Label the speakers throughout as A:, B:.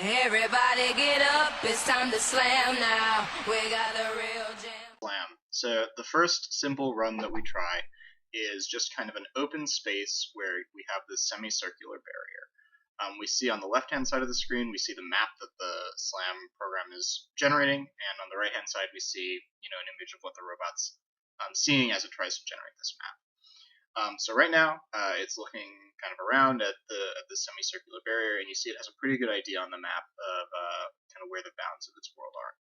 A: Everybody get up, it's time to slam now. We got a real jam.
B: Slam. So the first simple run that we try is just kind of an open space where we have this semicircular barrier. We see on the left-hand side of the screen, we see the map that the SLAM program is generating, and on the right-hand side, we see an image of what the robot's seeing as it tries to generate this map. So right now, it's looking kind of around at the semicircular barrier, and you see it has a pretty good idea on the map of kind of where the bounds of its world are.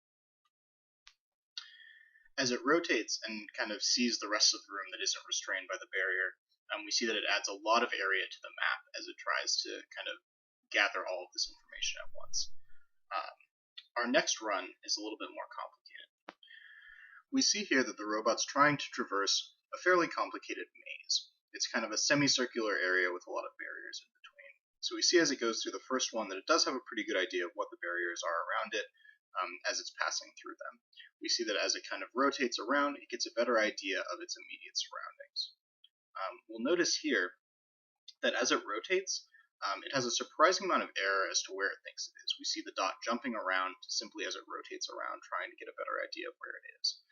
B: As it rotates and kind of sees the rest of the room that isn't restrained by the barrier, we see that it adds a lot of area to the map as it tries to kind of gather all of this information at once. Our next run is a little bit more complicated. We see here that the robot's trying to traverse a fairly complicated maze. It's kind of a semicircular area with a lot of barriers in between. So we see as it goes through the first one that it does have a pretty good idea of what the barriers are around it as it's passing through them. We see that as it kind of rotates around, it gets a better idea of its immediate surroundings. We'll notice here that as it rotates, it has a surprising amount of error as to where it thinks it is. We see the dot jumping around simply as it rotates around, trying to get a better idea of where it is.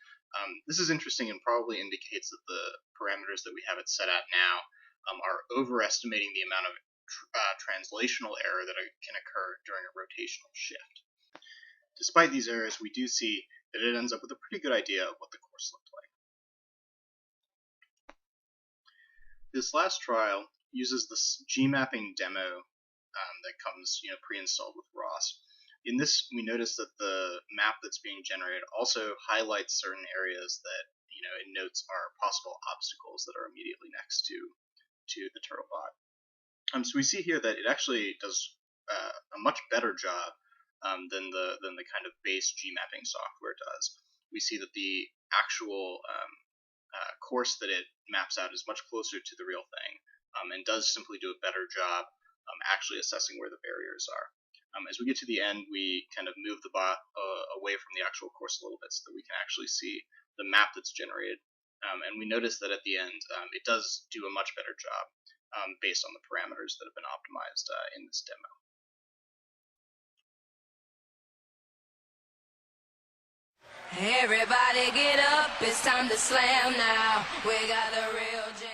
B: This is interesting and probably indicates that the parameters that we have it set at now are overestimating the amount of translational error that can occur during a rotational shift. Despite these errors, we do see that it ends up with a pretty good idea of what the course looked like. This last trial uses this GMapping demo that comes pre-installed with ROS. In this, we notice that the map that's being generated also highlights certain areas that it notes are possible obstacles that are immediately next to the turtlebot. So we see here that it actually does a much better job than the kind of base GMapping software does. We see that the actual course that it maps out is much closer to the real thing, and does simply do a better job actually assessing where the barriers are. As we get to the end, we kind of move the bot away from the actual course a little bit so that we can actually see the map that's generated. And we notice that at the end, it does do a much better job based on the parameters that have been optimized in this demo.
A: Everybody get up, it's time to slam now. We got a real jam.